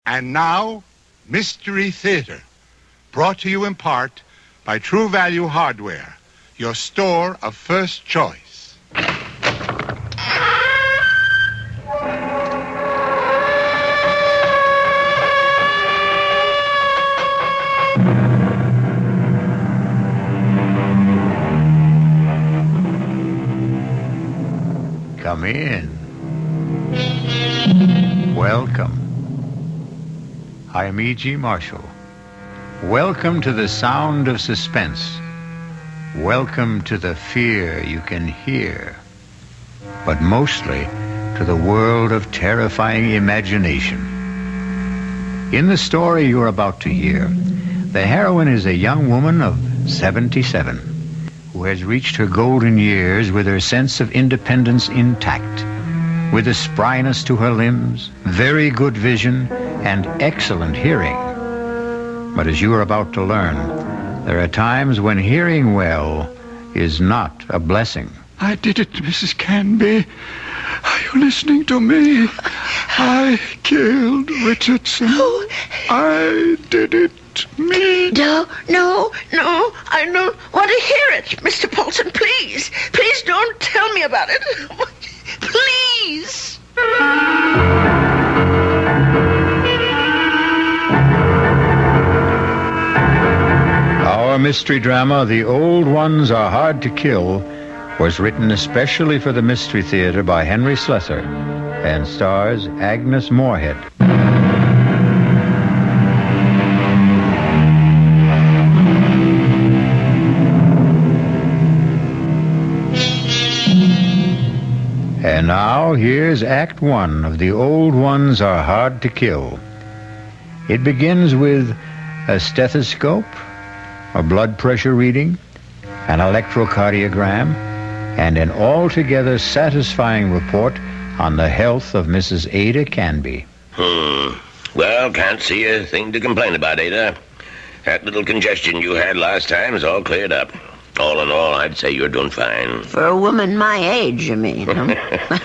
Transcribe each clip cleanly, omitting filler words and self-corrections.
And now, Mystery Theater, brought to you in part by True Value Hardware, your store of first choice. Come in. Welcome. I am E.G. Marshall. Welcome to the sound of suspense. Welcome to the fear you can hear. But mostly to the world of terrifying imagination. In the story you're about to hear, the heroine is a young woman of 77 who has reached her golden years with her sense of independence intact, with a spryness to her limbs, very good vision, and excellent hearing. But as you are about to learn, there are times when hearing well is not a blessing. I did it, Mrs. Canby. Are you listening to me? I killed Richardson. Oh. I did it. Me. No, I don't want to hear it, Mr. Paulson, please. Please don't tell me about it. Please. Our mystery drama, The Old Ones Are Hard to Kill, was written especially for the Mystery Theater by Henry Slessor and stars Agnes Moorehead. And now, here's Act One of The Old Ones Are Hard to Kill. It begins with a stethoscope, a blood pressure reading, an electrocardiogram, and an altogether satisfying report on the health of Mrs. Ada Canby. Well, can't see a thing to complain about, Ada. That little congestion you had last time is all cleared up. All in all, I'd say you're doing fine. For a woman my age, you mean? Huh?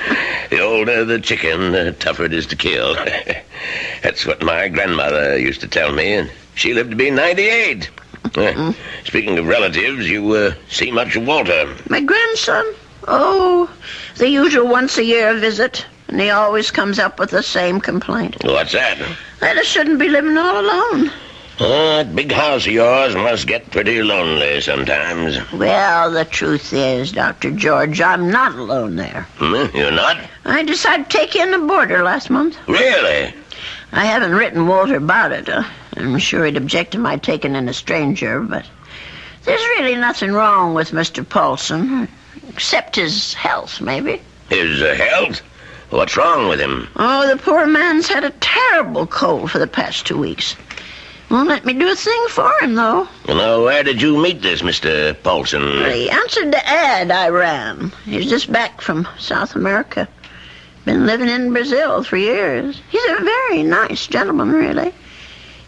The older the chicken, the tougher it is to kill. That's what my grandmother used to tell me, and she lived to be 98. Speaking of relatives, you see much of Walter? My grandson? Oh, the usual once-a-year visit. And he always comes up with the same complaint. What's that? That I shouldn't be living all alone. That big house of yours must get pretty lonely sometimes. Well, the truth is, Dr. George, I'm not alone there. You're not? I decided to take in a boarder last month. Really? I haven't written Walter about it. I'm sure he'd object to my taking in a stranger, but there's really nothing wrong with Mr. Paulson, except his health, maybe. His health? What's wrong with him? Oh, the poor man's had a terrible cold for the past 2 weeks. Won't let me do a thing for him, though. Well, where did you meet this Mr. Paulson? He answered the ad I ran. He's just back from South America. Been living in Brazil for years. He's a very nice gentleman, really.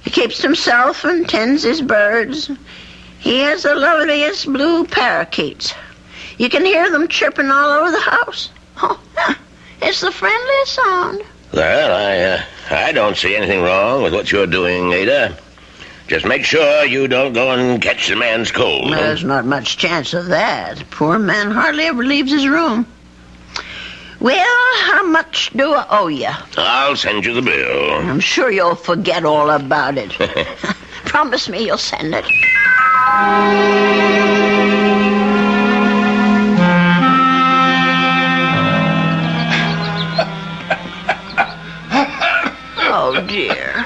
He keeps himself and tends his birds. He has the loveliest blue parakeets. You can hear them chirping all over the house. Oh, it's the friendliest sound. Well, I don't see anything wrong with what you're doing, Ada. Just make sure you don't go and catch the man's cold. There's not much chance of that. Poor man hardly ever leaves his room. Well, how much do I owe you? I'll send you the bill. I'm sure you'll forget all about it. Promise me you'll send it. Oh, dear.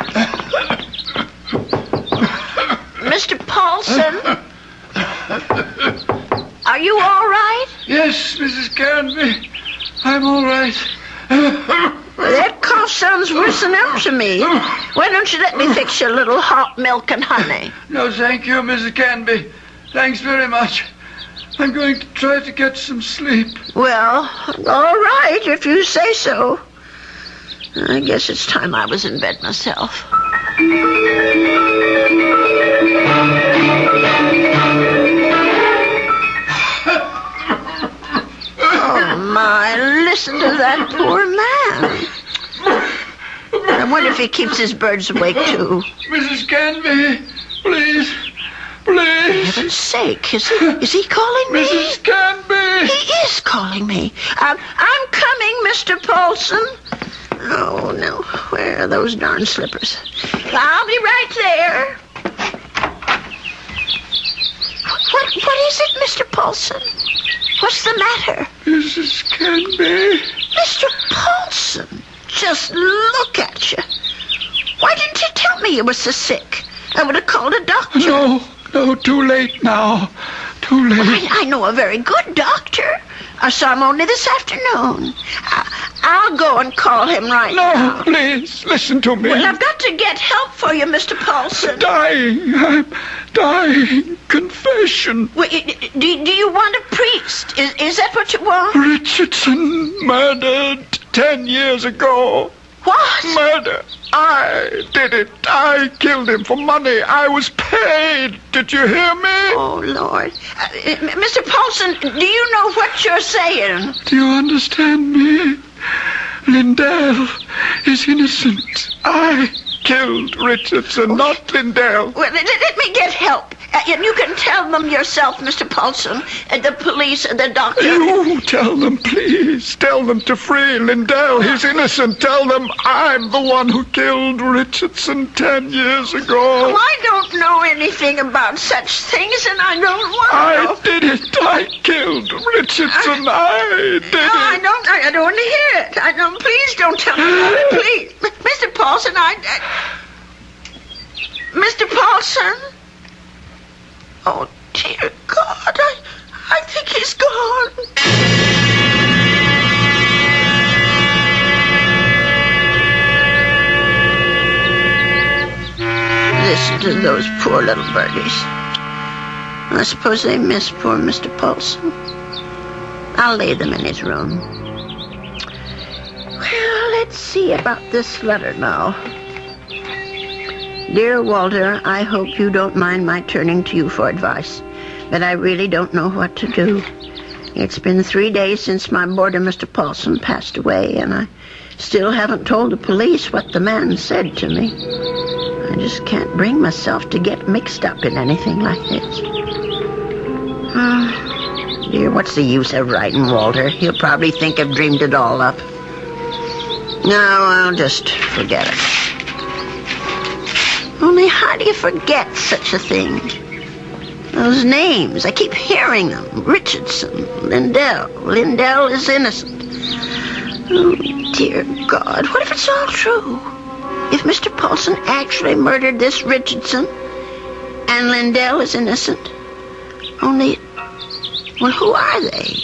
Mr. Paulson? Are you all right? Yes, Mrs. Canby. I'm all right. That cough sounds worse than ever to me. Why don't you let me fix you a little hot milk and honey? No, thank you, Mrs. Canby. Thanks very much. I'm going to try to get some sleep. Well, all right, if you say so. I guess it's time I was in bed myself. Oh, my, listen to that poor man. I wonder if he keeps his birds awake, too. Mrs. Canby, please. Please. For heaven's sake, is he calling me? Mrs. Canby. He is calling me. I'm coming, Mr. Paulson. Oh, no. Where are those darn slippers? I'll be right there. What is it, Mr. Paulson? What's the matter? Mrs. Canby. Mr. Paulson, just look at you. Why didn't you tell me you were so sick? I would have called a doctor. No, too late now. Too late. Well, I know a very good doctor. I saw him only this afternoon. I'll go and call him right now. No, please, listen to me. Well, I've got to get help for you, Mr. Paulson. I'm dying. Confession. Well, do you want a priest? Is that what you want? Richardson murdered 10 years ago. What? Murder. I did it. I killed him for money. I was paid. Did you hear me? Oh, Lord. Mr. Paulson, do you know what you're saying? Do you understand me? Lindell is innocent. I killed Richardson, not Lindell. Well, let me get help. And you can tell them yourself, Mr. Paulson, the police and the doctor. You tell them, please. Tell them to free Lindell. He's innocent. Tell them I'm the one who killed Richardson 10 years ago. Oh, I don't know anything about such things, and I don't want to. I did it. I killed Richardson. I did it. I don't want to hear it. I don't. Please don't tell me. Please, Mr. Paulson. Mr. Paulson. Oh, dear God, I think he's gone. Listen to those poor little birdies. I suppose they miss poor Mr. Paulson. I'll lay them in his room. Well, let's see about this letter now. Dear Walter, I hope you don't mind my turning to you for advice, but I really don't know what to do. It's been 3 days since my boarder, Mr. Paulson, passed away, and I still haven't told the police what the man said to me. I just can't bring myself to get mixed up in anything like this. Dear, what's the use of writing Walter? He'll probably think I've dreamed it all up. No, I'll just forget it. Only how do you forget such a thing? Those names, I keep hearing them. Richardson, Lindell. Lindell is innocent. Oh, dear God, what if it's all true? If Mr. Paulson actually murdered this Richardson and Lindell is innocent? Only, well, who are they?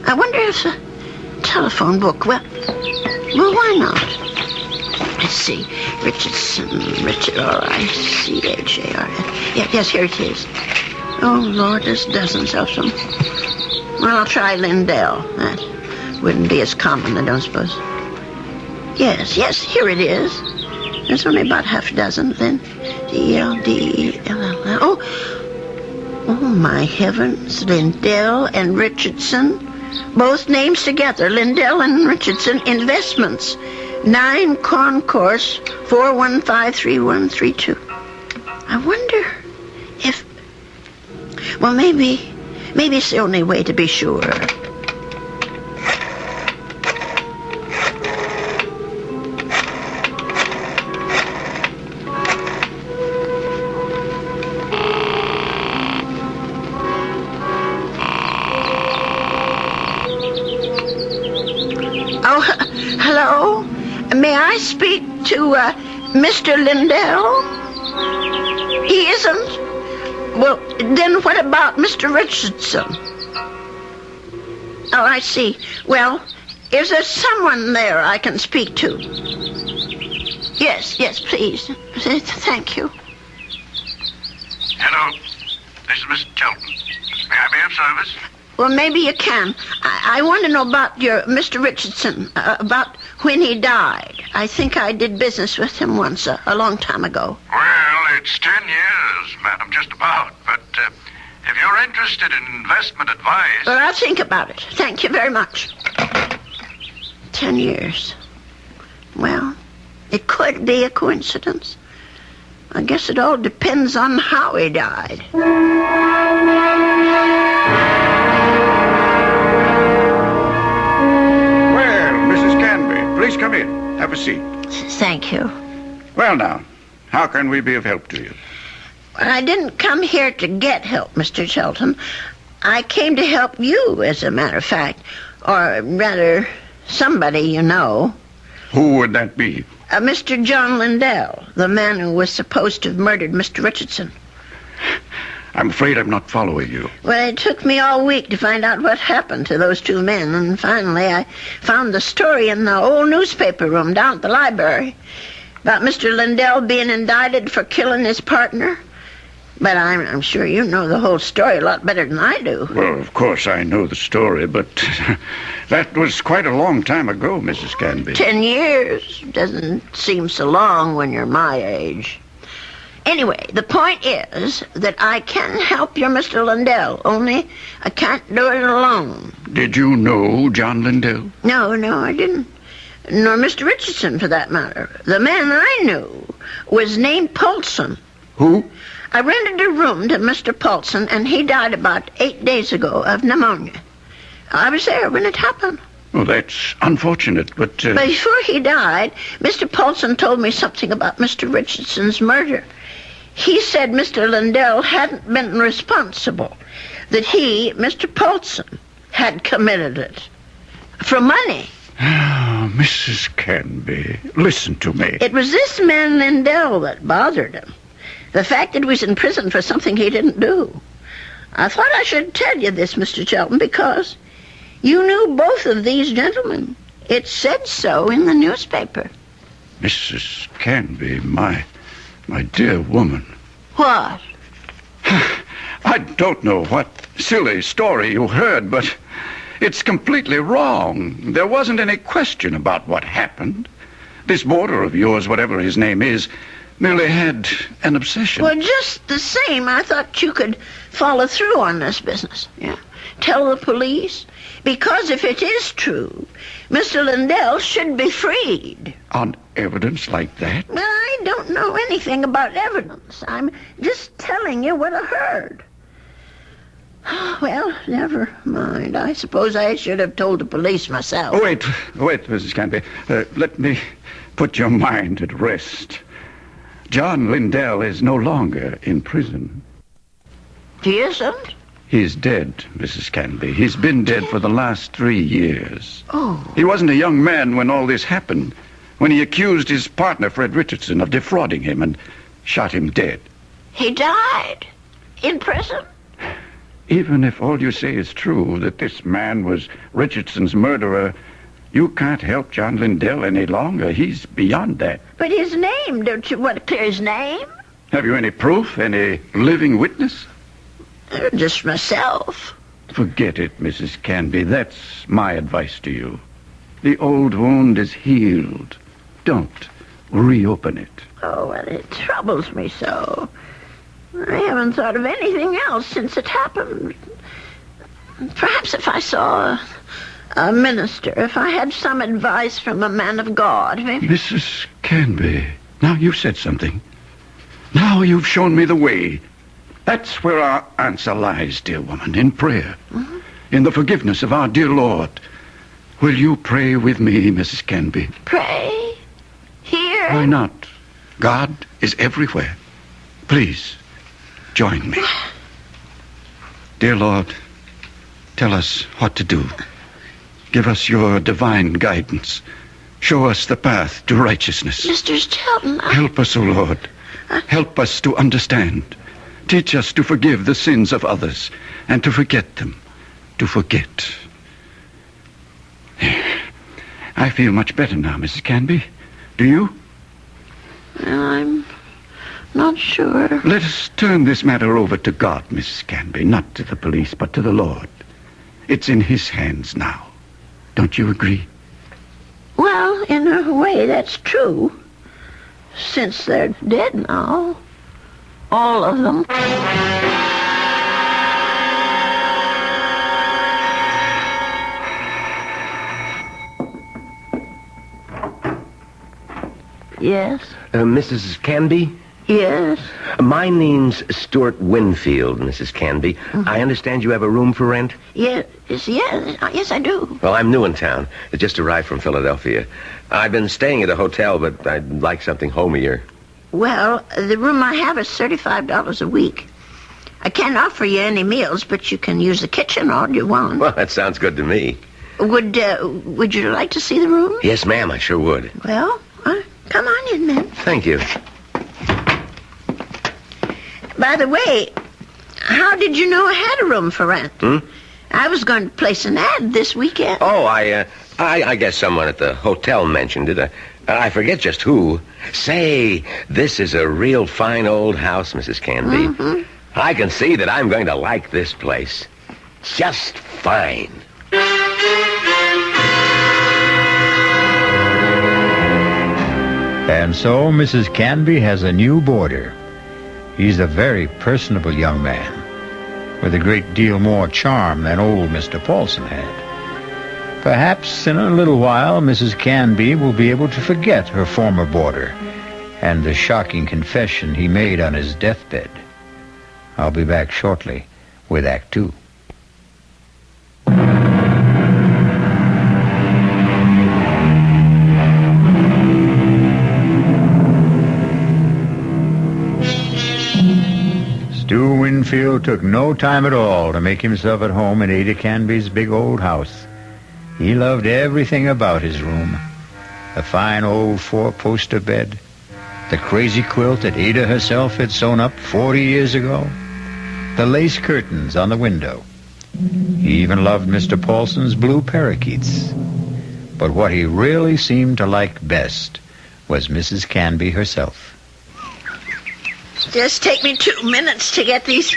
I wonder if a telephone book, well, why not? Let's see. Richardson, R-I-C-H-A-R-N. Yes, here it is. Oh, Lord, there's dozens of them. Well, I'll try Lindell. That wouldn't be as common, I don't suppose. Yes, here it is. There's only about half a dozen, then. D-L-D-E-L-L. Oh, my heavens. Lindell and Richardson. Both names together. Lindell and Richardson Investments. 9 Concourse 4153132. I wonder if... Well, maybe it's the only way to be sure. Oh, hello? May I speak to Mr. Lindell? He isn't? Well, then what about Mr. Richardson? Oh, I see. Well, is there someone there I can speak to? Yes, please. Thank you. Hello. This is Mr. Chelton. May I be of service? Well, maybe you can. I want to know about your Mr. Richardson, about when he died. I think I did business with him once, a long time ago. Well, it's 10 years, madam, just about. But if you're interested in investment advice... Well, I'll think about it. Thank you very much. 10 years. Well, It could be a coincidence. I guess it all depends on how he died. Well, Mrs. Canby, please come in. Have a seat. Thank you. Well, now, how can we be of help to you? Well, I didn't come here to get help, Mr. Shelton. I came to help you, as a matter of fact. Or rather, somebody you know. Who would that be? Mr. John Lindell, the man who was supposed to have murdered Mr. Richardson. I'm afraid I'm not following you. Well, it took me all week to find out what happened to those two men, and finally I found the story in the old newspaper room down at the library about Mr. Lindell being indicted for killing his partner. But I'm sure you know the whole story a lot better than I do. Well, of course I know the story, but that was quite a long time ago, Mrs. Canby. 10 years doesn't seem so long when you're my age. Anyway, the point is that I can help your Mr. Lindell, only I can't do it alone. Did you know John Lindell? No, I didn't. Nor Mr. Richardson, for that matter. The man I knew was named Paulson. Who? I rented a room to Mr. Paulson, and he died about 8 days ago of pneumonia. I was there when it happened. Well, that's unfortunate, but... Before he died, Mr. Paulson told me something about Mr. Richardson's murder. He said Mr. Lindell hadn't been responsible, that he, Mr. Paulson, had committed it. For money. Oh, Mrs. Canby, listen to me. It was this man Lindell that bothered him. The fact that he was in prison for something he didn't do. I thought I should tell you this, Mr. Shelton, because you knew both of these gentlemen. It said so in the newspaper. Mrs. Canby, my dear woman. What? I don't know what silly story you heard, but it's completely wrong. There wasn't any question about what happened. This boarder of yours, whatever his name is, merely had an obsession. Well, just the same, I thought you could follow through on this business. Yeah. Tell the police. Because if it is true, Mr. Lindell should be freed. On evidence like that? Well, I don't know anything about evidence. I'm just telling you what I heard. Well, never mind. I suppose I should have told the police myself. Oh, wait, Mrs. Canby. Let me put your mind at rest. John Lindell is no longer in prison. He isn't? He's dead, Mrs. Canby. He's been dead for the last 3 years. Oh. He wasn't a young man when all this happened, when he accused his partner, Fred Richardson, of defrauding him and shot him dead. He died? In prison? Even if all you say is true, that this man was Richardson's murderer, you can't help John Lindell any longer. He's beyond that. But his name, don't you want to clear his name? Have you any proof, any living witness? Just myself. Forget it, Mrs. Canby. That's my advice to you. The old wound is healed. Don't reopen it. Oh, well, it troubles me so. I haven't thought of anything else since it happened. Perhaps if I saw a minister, if I had some advice from a man of God, maybe... Mrs. Canby, now you've said something. Now you've shown me the way. That's where our answer lies, dear woman, in prayer. Mm-hmm. In the forgiveness of our dear Lord. Will you pray with me, Mrs. Canby? Pray? Here? Why not? God is everywhere. Please, join me. Dear Lord, tell us what to do. Give us your divine guidance. Show us the path to righteousness. Mr. Shelton, Help us, O Lord. Help us to understand. Teach us to forgive the sins of others and to forget them. To forget. I feel much better now, Mrs. Canby. Do you? I'm not sure. Let us turn this matter over to God, Mrs. Canby. Not to the police, but to the Lord. It's in his hands now. Don't you agree? Well, in a way, that's true. Since they're dead now. All of them. Yes. Mrs. Canby? Yes. My name's Stuart Winfield, Mrs. Canby. I understand you have a room for rent? Yes, I do. Well, I'm new in town. I just arrived from Philadelphia. I've been staying at a hotel, but I'd like something homier. Well, the room I have is $35 a week. I can't offer you any meals, but you can use the kitchen all you want. Well, that sounds good to me. Would you like to see the room? Yes, ma'am, I sure would. Well, come on in, then. Thank you. By the way, how did you know I had a room for rent? I was going to place an ad this weekend. Oh, I guess someone at the hotel mentioned it. I forget just who. Say, this is a real fine old house, Mrs. Canby. I can see that I'm going to like this place. Just fine. And so Mrs. Canby has a new boarder. He's a very personable young man, with a great deal more charm than old Mr. Paulson had. Perhaps in a little while Mrs. Canby will be able to forget her former boarder and the shocking confession he made on his deathbed. I'll be back shortly with Act 2. Stu Winfield took no time at all to make himself at home in Ada Canby's big old house. He loved everything about his room. The fine old four-poster bed, the crazy quilt that Ada herself had sewn up 40 years ago, the lace curtains on the window. He even loved Mr. Paulson's blue parakeets. But what he really seemed to like best was Mrs. Canby herself. Just take me 2 minutes to get these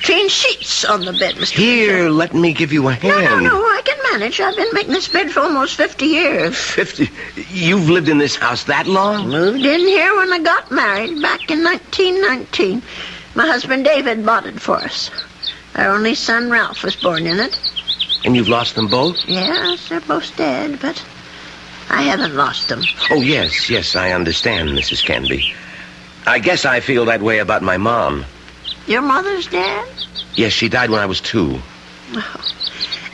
clean sheets on the bed, Mr. Here, let me give you a hand. No, I can manage. I've been making this bed for almost 50 years. 50? You've lived in this house that long? Moved in here when I got married back in 1919. My husband David bought it for us. Our only son Ralph was born in it. And you've lost them both? Yes, they're both dead, but I haven't lost them. Oh, yes, I understand, Mrs. Canby. I guess I feel that way about my mom. Your mother's dead? Yes, she died when I was 2. Oh.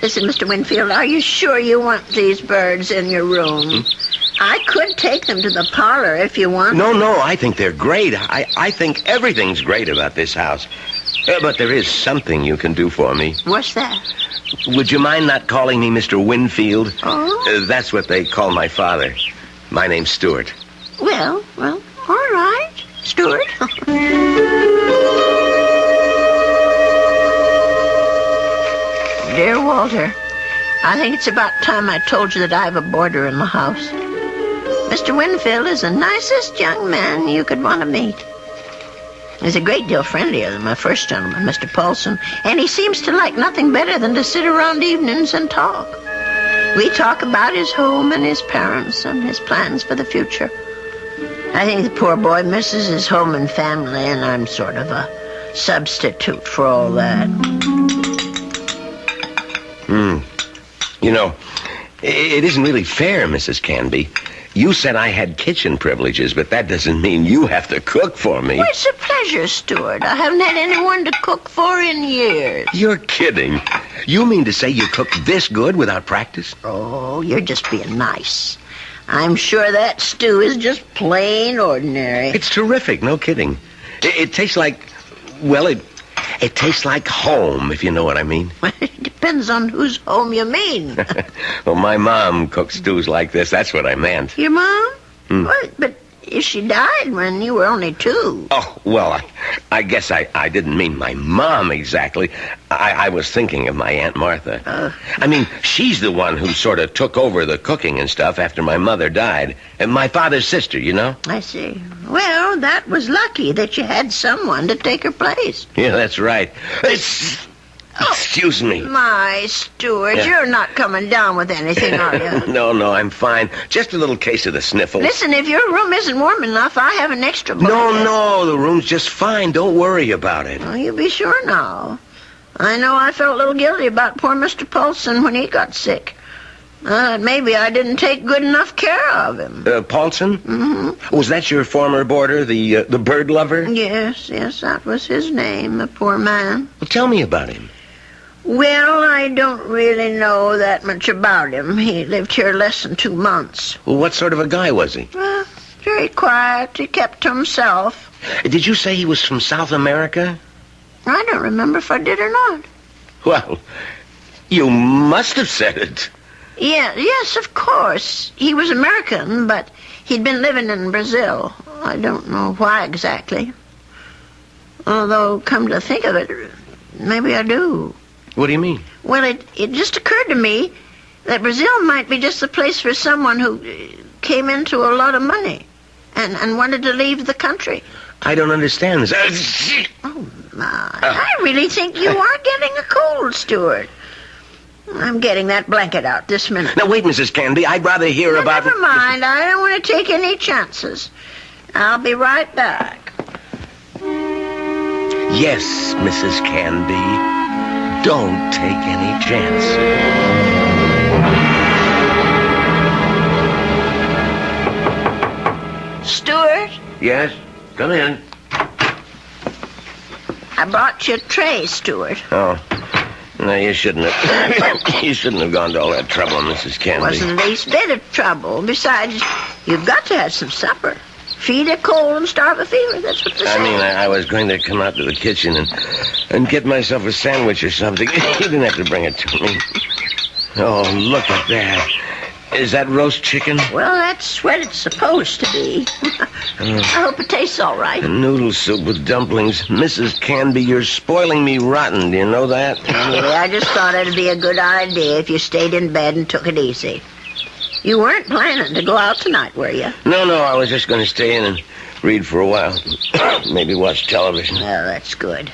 Listen, Mr. Winfield, are you sure you want these birds in your room? I could take them to the parlor if you want. No, I think they're great. I think everything's great about this house. But there is something you can do for me. What's that? Would you mind not calling me Mr. Winfield? Oh? That's what they call my father. My name's Stuart. Well, all right. Stuart. Dear Walter, I think it's about time I told you that I have a boarder in the house. Mr. Winfield is the nicest young man you could want to meet. He's a great deal friendlier than my first gentleman, Mr. Paulson, and he seems to like nothing better than to sit around evenings and talk. We talk about his home and his parents and his plans for the future. I think the poor boy misses his home and family, and I'm sort of a substitute for all that. You know, it isn't really fair, Mrs. Canby. You said I had kitchen privileges, but that doesn't mean you have to cook for me. Well, it's a pleasure, Stuart. I haven't had anyone to cook for in years. You're kidding. You mean to say you cook this good without practice? Oh, you're just being nice. I'm sure that stew is just plain ordinary. It's terrific, no kidding. It tastes like, well, it tastes like home, if you know what I mean. It depends on whose home you mean. Well, my mom cooked stews like this. That's what I meant. Your mom? What? But she died when you were only 2. Oh, well, I guess I didn't mean my mom exactly. I was thinking of my Aunt Martha. I mean, she's the one who sort of took over the cooking and stuff after my mother died. And my father's sister, you know? I see. Well, that was lucky that you had someone to take her place. Yeah, that's right. Excuse me. My, Stuart, you're not coming down with anything, are you? No, I'm fine. Just a little case of the sniffles. Listen, if your room isn't warm enough, I have an extra blanket. No, the room's just fine. Don't worry about it. Well, you be sure now. I know I felt a little guilty about poor Mr. Paulson when he got sick. Maybe I didn't take good enough care of him. Paulson? Mm-hmm. Was that your former boarder, the bird lover? Yes, that was his name, the poor man. Well, tell me about him. Well, I don't really know that much about him. He lived here less than 2 months. Well, what sort of a guy was he? Very quiet. He kept to himself. Did you say he was from South America? I don't remember if I did or not. Well, you must have said it. Yes, of course. He was American, but he'd been living in Brazil. I don't know why exactly. Although, come to think of it, maybe I do. What do you mean? Well, it just occurred to me that Brazil might be just the place for someone who came into a lot of money and wanted to leave the country. I don't understand this. Oh, my. I really think you are getting a cold, Stuart. I'm getting that blanket out this minute. Now, wait, Mrs. Canby. I'd rather hear about... Never mind. I don't want to take any chances. I'll be right back. Yes, Mrs. Canby. Don't take any chances. Stuart? Yes? Come in. I brought you a tray, Stuart. Oh. No, you shouldn't have... you shouldn't have gone to all that trouble, Mrs. Canby. Wasn't the least bit of trouble. Besides, you've got to have some supper. Feed a cold and starve a fever. That's what they say. I mean, I was going to come out to the kitchen and get myself a sandwich or something. You didn't have to bring it to me. Oh, look at that. Is that roast chicken? Well, that's what it's supposed to be. I hope it tastes all right. Noodle soup with dumplings. Mrs. Canby, you're spoiling me rotten. Do you know that? Yeah, I just thought it'd be a good idea if you stayed in bed and took it easy. You weren't planning to go out tonight, were you? No, I was just going to stay in and read for a while. Maybe watch television. Well, that's good.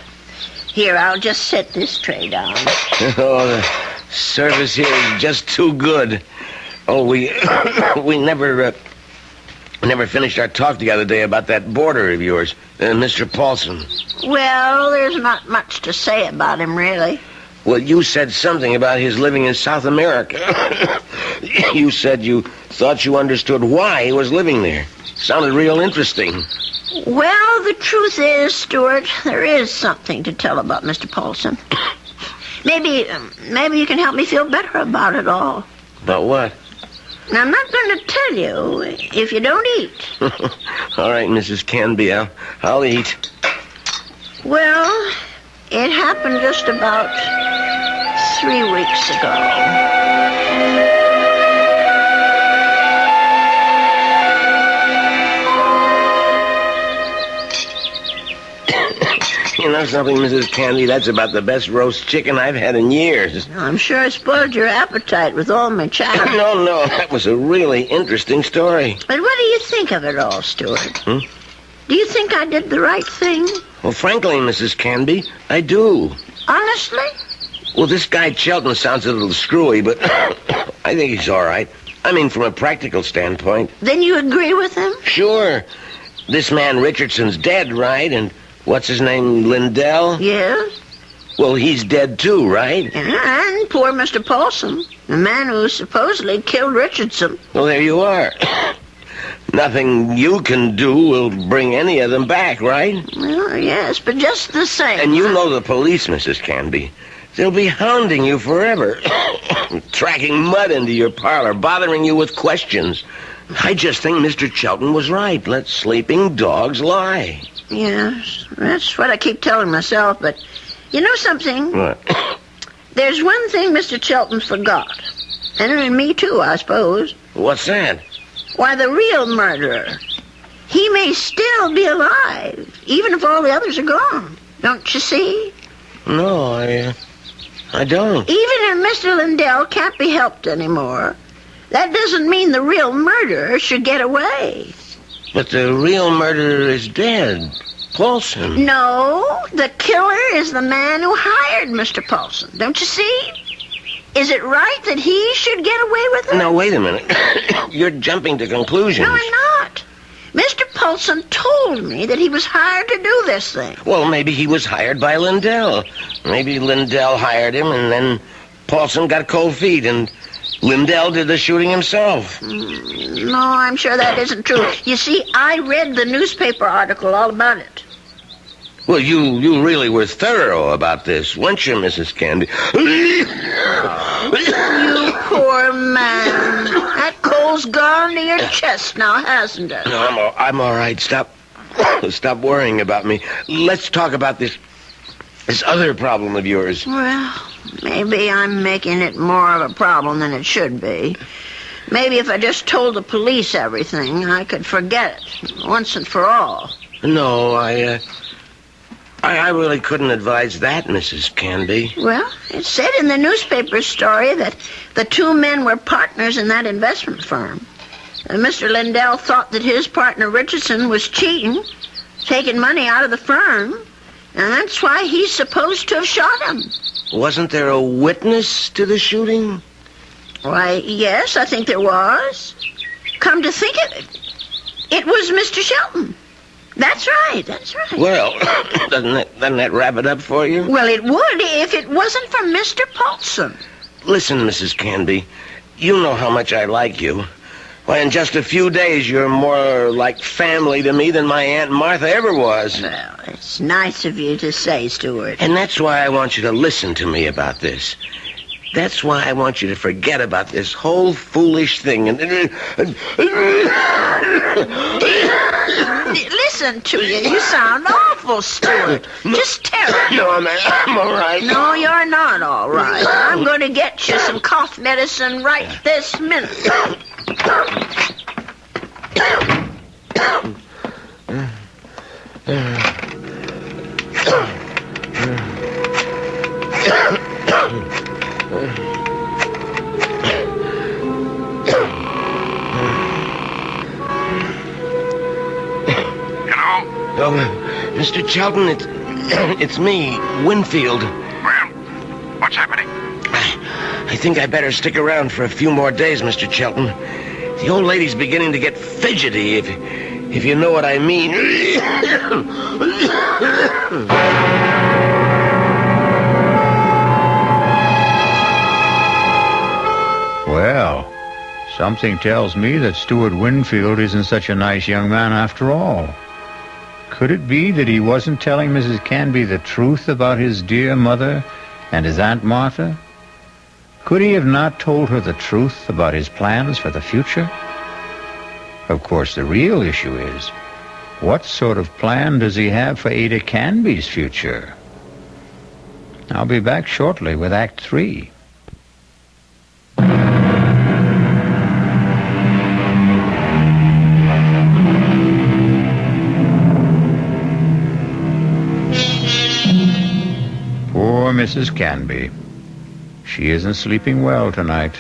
Here, I'll just set this tray down. Oh, the service here is just too good. Oh, we never finished our talk the other day about that boarder of yours, Mr. Paulson. Well, there's not much to say about him, really. Well, you said something about his living in South America. You said you thought you understood why he was living there. Sounded real interesting. Well, the truth is, Stuart, there is something to tell about Mr. Paulson. Maybe you can help me feel better about it all. About what? Now, I'm not going to tell you if you don't eat. All right, Mrs. Canby, I'll eat. Well, it happened just about 3 weeks ago. You know something, Mrs. Canby? That's about the best roast chicken I've had in years. I'm sure I spoiled your appetite with all my chatter. No, that was a really interesting story. But what do you think of it all, Stuart? Do you think I did the right thing? Well, frankly, Mrs. Canby, I do. Honestly? Well, this guy Chelton sounds a little screwy, but I think he's all right. I mean, from a practical standpoint. Then you agree with him? Sure. This man Richardson's dead, right? And what's his name, Lindell? Yes. Well, he's dead too, right? And poor Mr. Paulson, the man who supposedly killed Richardson. Well, there you are. Nothing you can do will bring any of them back, right? Well, yes, but just the same. And you know the police, Mrs. Canby. They'll be hounding you forever. Tracking mud into your parlor, bothering you with questions. I just think Mr. Chelton was right. Let sleeping dogs lie. Yes, that's what I keep telling myself, but you know something? What? There's one thing Mr. Chelton forgot. And me too, I suppose. What's that? Why, the real murderer. He may still be alive, even if all the others are gone. Don't you see? No, I don't. Even if Mr. Lindell can't be helped anymore, that doesn't mean the real murderer should get away. But the real murderer is dead. Paulson. No, the killer is the man who hired Mr. Paulson. Don't you see? Is it right that he should get away with it? Now, wait a minute. You're jumping to conclusions. No, I'm not. Mr. Paulson told me that he was hired to do this thing. Well, maybe he was hired by Lindell. Maybe Lindell hired him, and then Paulson got cold feet, and Lindell did the shooting himself. No, I'm sure that isn't true. You see, I read the newspaper article all about it. Well, you really were thorough about this, weren't you, Mrs. Canby? You poor man. That coal's gone to your chest now, hasn't it? No, I'm all right. Stop worrying about me. Let's talk about this other problem of yours. Well, maybe I'm making it more of a problem than it should be. Maybe if I just told the police everything, I could forget it once and for all. No, I really couldn't advise that, Mrs. Canby. Well, it said in the newspaper story that the two men were partners in that investment firm. Mr. Lindell thought that his partner Richardson was cheating, taking money out of the firm, and that's why he's supposed to have shot him. Wasn't there a witness to the shooting? Why, yes, I think there was. Come to think of it, it was Mr. Shelton. That's right. Well, doesn't that wrap it up for you? Well, it would if it wasn't for Mr. Paulson. Listen, Mrs. Canby, you know how much I like you. Why, in just a few days, you're more like family to me than my Aunt Martha ever was. Well, it's nice of you to say, Stuart. And that's why I want you to listen to me about this. That's why I want you to forget about this whole foolish thing. Listen to you. You sound awful, Stuart. Just terrible. No, I'm all right. No, you're not all right. I'm going to get you some cough medicine right this minute. Mr. Chelton, it's me, Winfield. Well, what's happening? I think I better stick around for a few more days, Mr. Chelton. The old lady's beginning to get fidgety, if you know what I mean. Well, something tells me that Stuart Winfield isn't such a nice young man after all. Could it be that he wasn't telling Mrs. Canby the truth about his dear mother and his Aunt Martha? Could he have not told her the truth about his plans for the future? Of course, the real issue is, what sort of plan does he have for Ada Canby's future? I'll be back shortly with Act 3. Poor Mrs. Canby. She isn't sleeping well tonight.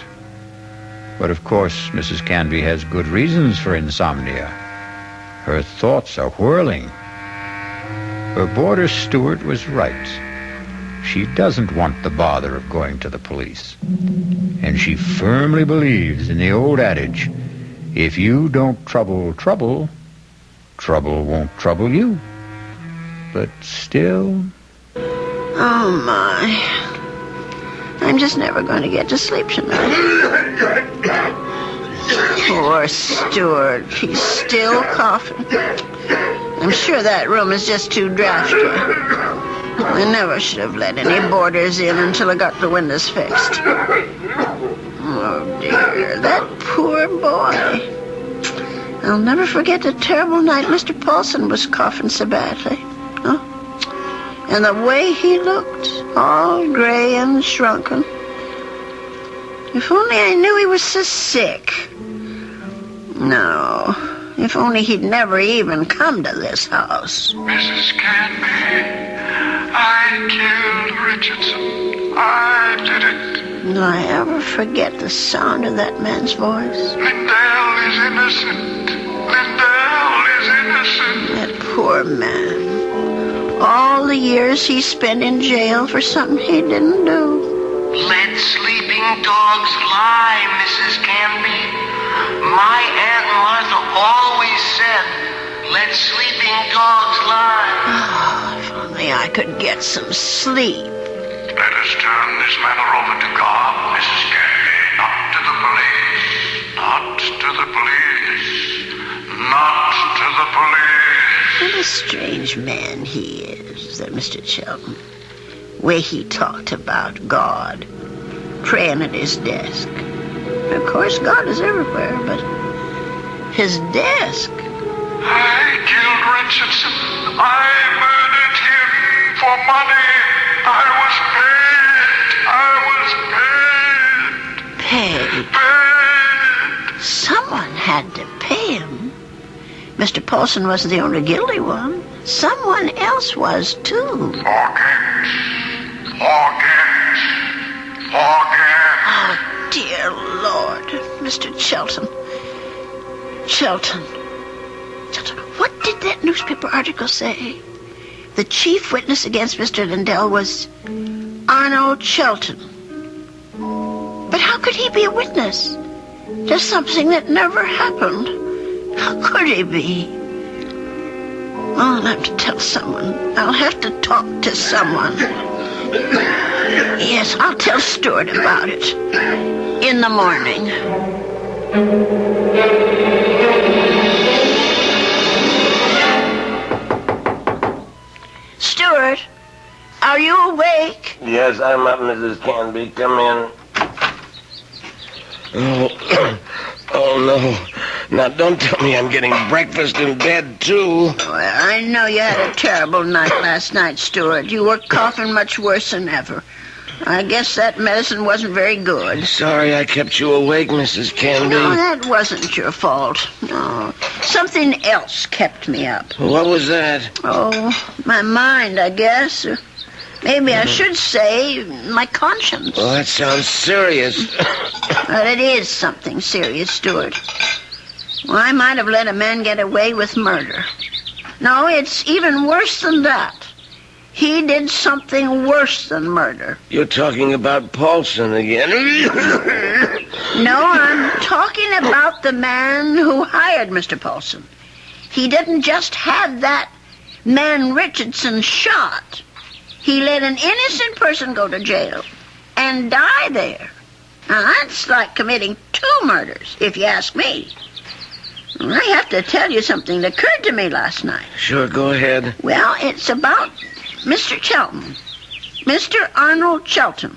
But of course, Mrs. Canby has good reasons for insomnia. Her thoughts are whirling. Her boarder Stuart was right. She doesn't want the bother of going to the police. And she firmly believes in the old adage, if you don't trouble trouble, trouble won't trouble you. But still... Oh, my. I'm just never going to get to sleep tonight. Poor Stuart. He's still coughing. I'm sure that room is just too drafty. I never should have let any boarders in until I got the windows fixed. Oh, dear. That poor boy. I'll never forget the terrible night Mr. Paulson was coughing so badly. Huh? And the way he looked, all gray and shrunken. If only I knew he was so sick. No, if only he'd never even come to this house. Mrs. Canby, I killed Richardson. I did it. Will I ever forget the sound of that man's voice? Lindell is innocent. Lindell is innocent. That poor man. All the years he spent in jail for something he didn't do. Let sleeping dogs lie, Mrs. Canby. My Aunt Martha always said, let sleeping dogs lie. Oh, if only I could get some sleep. Let us turn this matter over to God, Mrs. Canby, not to the police. Not to the police. Not to the police. What a strange man he is, that Mr. Chelton. Way he talked about God, praying at his desk. Of course, God is everywhere, but his desk. I killed Richardson. I murdered him for money. I was paid. Paid. Someone had to pay him. Mr. Paulson wasn't the only guilty one. Someone else was, too. Forget. Oh, dear Lord. Mr. Chelton. Chelton, what did that newspaper article say? The chief witness against Mr. Lindell was Arnold Chelton. But how could he be a witness to something that never happened? How could he be? I'll have to tell someone. I'll have to talk to someone. Yes, I'll tell Stuart about it. In the morning. Stuart, are you awake? Yes, I'm up, Mrs. Canby. Come in. Oh, no. Now, don't tell me I'm getting breakfast in bed, too. Well, I know you had a terrible night last night, Stuart. You were coughing much worse than ever. I guess that medicine wasn't very good. Sorry I kept you awake, Mrs. Canby. No, that wasn't your fault. No. Something else kept me up. What was that? Oh, my mind, I guess. Maybe I should say my conscience. Well, that sounds serious. Well, it is something serious, Stuart. Well, I might have let a man get away with murder. No, it's even worse than that. He did something worse than murder. You're talking about Paulson again. No, I'm talking about the man who hired Mr. Paulson. He didn't just have that man Richardson shot. He let an innocent person go to jail and die there. Now, that's like committing 2 murders, if you ask me. I have to tell you something that occurred to me last night. Sure, go ahead. Well, it's about Mr. Chelton. Mr. Arnold Chelton.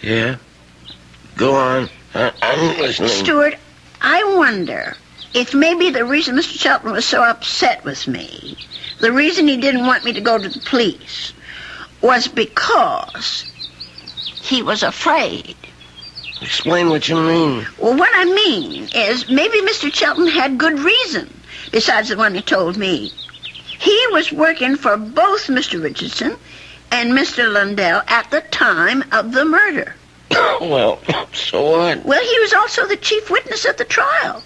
Yeah? Go on. I'm listening. Stuart, I wonder if maybe the reason Mr. Chelton was so upset with me, the reason he didn't want me to go to the police, was because he was afraid. Explain what you mean. Well, what I mean is maybe Mr. Chelton had good reason, besides the one he told me. He was working for both Mr. Richardson and Mr. Lindell at the time of the murder. Well, so what? Well, he was also the chief witness at the trial.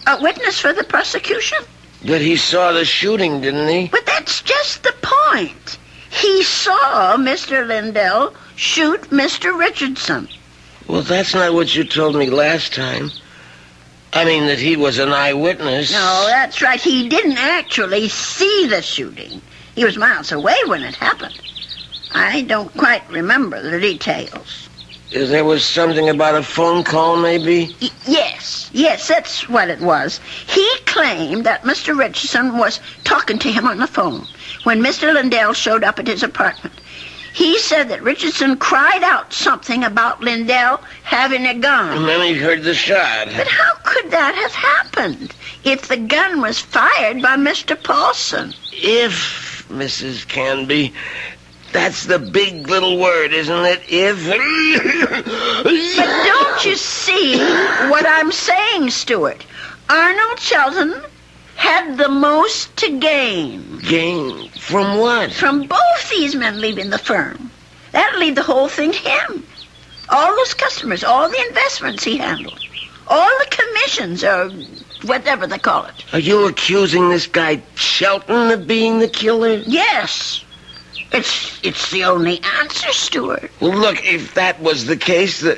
A witness for the prosecution. But he saw the shooting, didn't he? But that's just the point. He saw Mr. Lindell shoot Mr. Richardson. Well, that's not what you told me last time. I mean that he was an eyewitness. No, that's right. He didn't actually see the shooting. He was miles away when it happened. I don't quite remember the details. There was something about a phone call, maybe? Yes, that's what it was. He claimed that Mr. Richardson was talking to him on the phone when Mr. Lindell showed up at his apartment. He said that Richardson cried out something about Lindell having a gun. And then he heard the shot. But how could that have happened if the gun was fired by Mr. Paulson? If, Mrs. Canby, that's the big little word, isn't it? If. But don't you see what I'm saying, Stuart? Arnold Chelton had the most to gain. Gain? From what? From both these men leaving the firm. That'll leave the whole thing to him. All those customers, all the investments he handled, all the commissions, or whatever they call it. Are you accusing this guy Chelton of being the killer? Yes. It's the only answer, Stuart. Well, look, if that was the case, the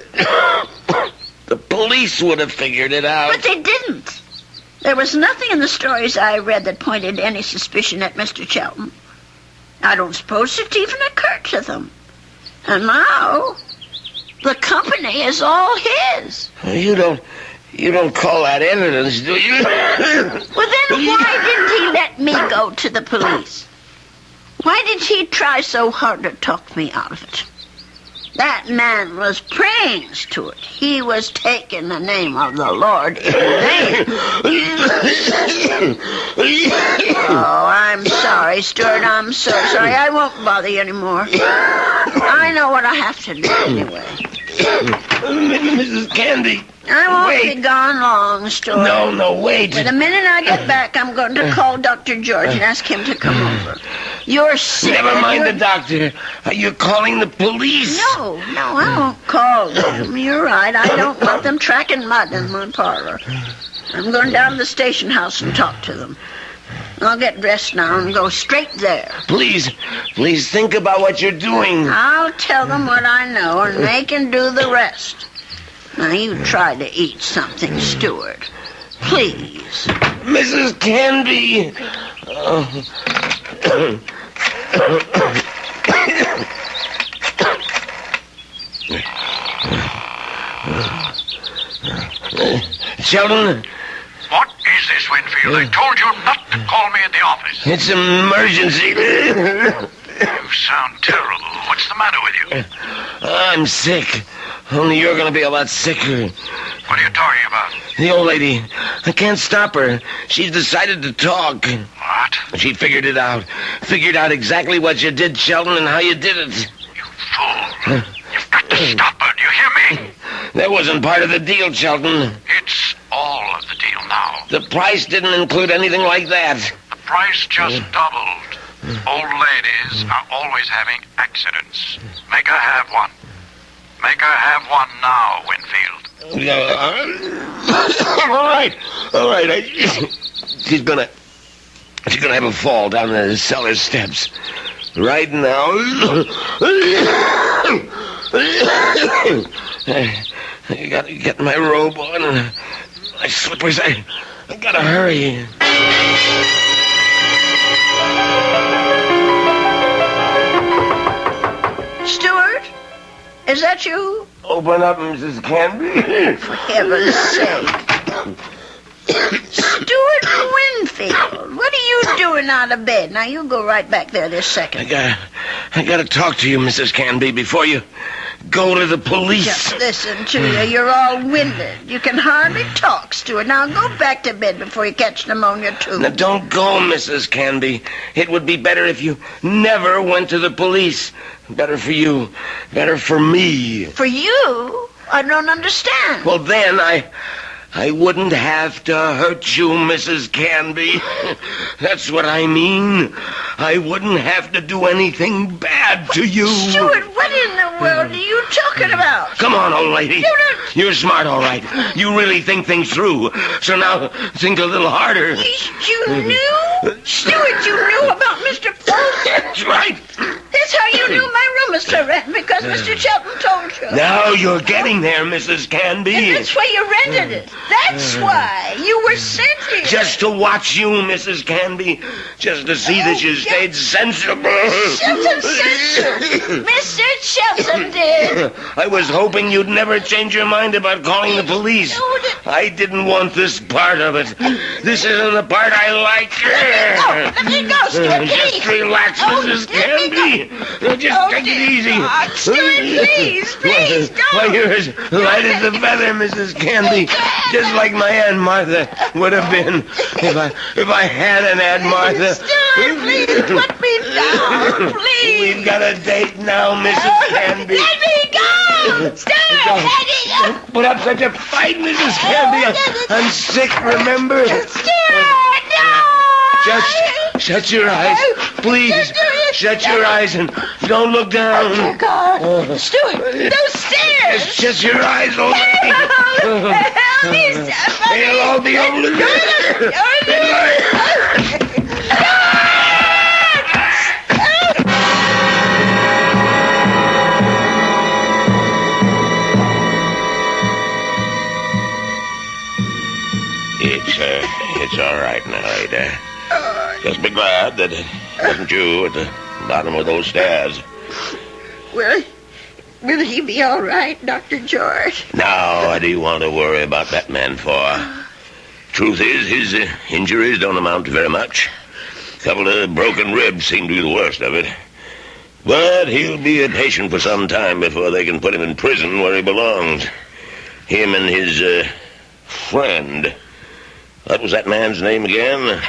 police would have figured it out. But they didn't. There was nothing in the stories I read that pointed any suspicion at Mr. Chelton. I don't suppose it even occurred to them. And now, The company is all his. You don't call that evidence, do you? Well, then why didn't he let me go to the police? Why did he try so hard to talk me out of it? That man was praying to it. He was taking the name of the Lord in vain. Oh, I'm sorry, Stuart. I'm so sorry. I won't bother you anymore. I know what I have to do anyway. Mrs. Canby. I won't Wait. be gone long, Stuart. No, wait. But the minute I get back, I'm going to call Dr. George and ask him to come over. You're sick. Never mind You're- the doctor. Are you calling the police? No, I won't call them. You're right. I don't want them tracking mud in my parlor. I'm going down to the station house and talk to them. I'll get dressed now and go straight there. Please think about what you're doing. I'll tell them what I know, and they can do the rest. Now, you try to eat something, Stuart. Please. Mrs. Canby. Sheldon, What is this, Winfield? I told you not to call me at the office. it's an emergency. You sound terrible. What's the matter with you? I'm sick. Only you're going to be a lot sicker. What are you talking about? The old lady, I can't stop her. She's decided to talk. What? She figured it out. Figured out exactly what you did, Sheldon, and how you did it. You fool. You've got to stop her. Do you hear me? That wasn't part of the deal, Sheldon. It's all of the deal now. The price didn't include anything like that. The price just doubled. Old ladies are always having accidents. Make her have one. Make her have one now, Winfield. All right. She's gonna have a fall down the cellar steps. Right now. I gotta get my robe on and my slippers. I gotta hurry. Stuart? Is that you? Open up, Mrs. Canby. For heaven's sake. Stuart Winfield, what are you doing out of bed? Now, you go right back there this second. I gotta talk to you, Mrs. Canby, before you go to the police. Just listen to you. You're all winded. You can hardly talk, Stuart. Now, go back to bed before you catch pneumonia, too. Now, don't go, Mrs. Canby. It would be better if you never went to the police. Better for you. Better for me. For you? I don't understand. Well, then I wouldn't have to hurt you, Mrs. Canby. That's what I mean. I wouldn't have to do anything bad to you. Stuart, what in the world are you talking about? Come on, old lady. Stuart! You're smart, all right. You really think things through. So now think a little harder. You knew? Stuart, you knew about Mr. Polk? That's right. That's how you knew my room was to rent, because Mr. Shelton told you. Now you're getting there, Mrs. Canby. And that's why you rented it. That's why. You were sent here. Just to watch you, Mrs. Canby. Just to see that you stayed sensible. Shelton sent you. Mr. Shelton did. I was hoping you'd never change your mind about calling the police. I didn't want this part of it. This isn't the part I like. Let me go, Stuart, please. Just relax, Mrs. Canby. Just take it easy. Stuart, please, don't. Why, you're as light as a feather, Mrs. Canby. Just like my Aunt Martha would have been if I had an Aunt Martha. Stuart, please, put me down, please. We've got a date now, Mrs. Canby. Let me go. Stuart, let me go. Don't put up such a fight, Mrs. Canby. I'm sick, remember? Stuart, no. Just shut your eyes. Please, shut your eyes and don't look down. God. Stuart, those stairs. Just shut your eyes, old lady. Help me, somebody. They'll all be over It's all right now, Ada. Just be glad that it wasn't you at the bottom of those stairs. Willie, Will he be all right, Dr. George? Now, what do you want to worry about that man for? Truth is, his injuries don't amount to very much. A couple of broken ribs seem to be the worst of it. But he'll be a patient for some time before they can put him in prison where he belongs. Him and his friend. What was that man's name again?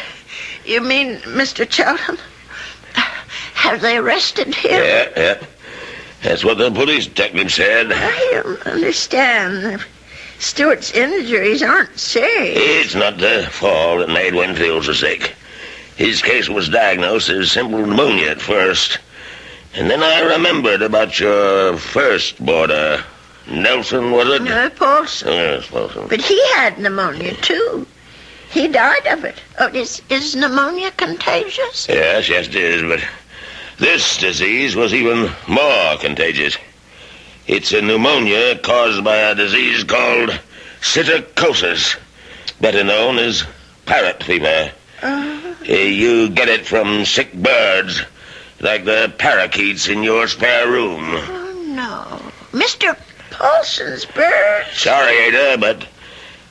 You mean Mr. Chelton? Have they arrested him? Yeah. That's what the police detective said. I don't understand. Stewart's injuries aren't serious. It's not the fall that made Winfield so sick. His case was diagnosed as simple pneumonia at first. And then I remembered about your first boarder. Nelson, was it? No, Paulson. Yes, Paulson. But he had pneumonia, too. He died of it. Oh, is pneumonia contagious? Yes, it is, but this disease was even more contagious. It's a pneumonia caused by a disease called psittacosis, better known as parrot fever. You get it from sick birds, like the parakeets in your spare room. Oh, no. Mr. Paulson's birds? Sorry, Ada, but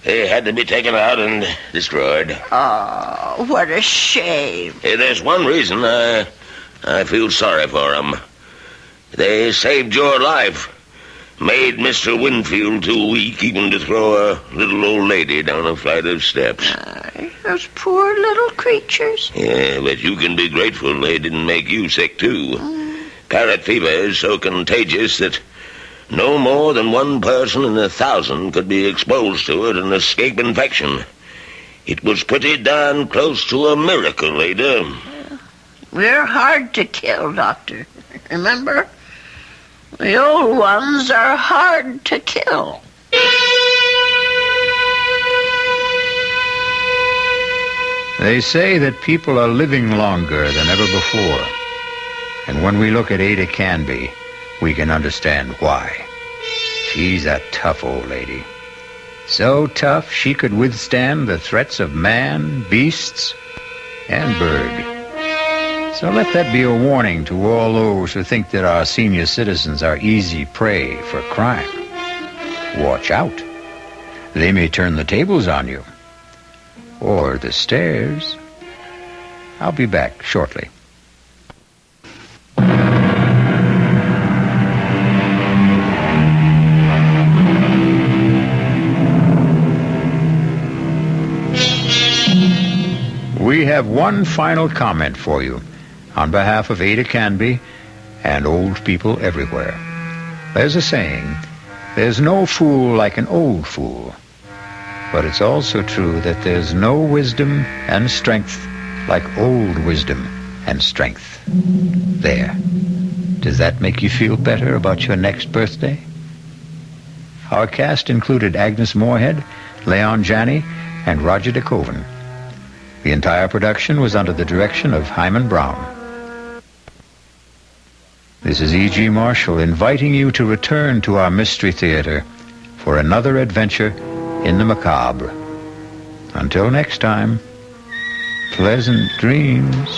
they had to be taken out and destroyed. Oh, what a shame. There's one reason I feel sorry for them. They saved your life. Made Mr. Winfield too weak even to throw a little old lady down a flight of steps. Those poor little creatures. Yeah, but you can be grateful they didn't make you sick, too. Parrot fever is so contagious that no more than one person in 1,000 could be exposed to it and escape infection. It was pretty darn close to a miracle, Ada. We're hard to kill, Doctor. Remember? The old ones are hard to kill. They say that people are living longer than ever before. And when we look at Ada Canby, we can understand why. She's a tough old lady. So tough she could withstand the threats of man, beasts, and bird. So let that be a warning to all those who think that our senior citizens are easy prey for crime. Watch out. They may turn the tables on you. Or the stairs. I'll be back shortly. We have one final comment for you on behalf of Ada Canby and old people everywhere. There's a saying, there's no fool like an old fool. But it's also true that there's no wisdom and strength like old wisdom and strength. There. Does that make you feel better about your next birthday? Our cast included Agnes Moorehead, Leon Janney, and Roger DeKoven. The entire production was under the direction of Hyman Brown. This is E.G. Marshall inviting you to return to our Mystery Theater for another adventure in the macabre. Until next time, pleasant dreams.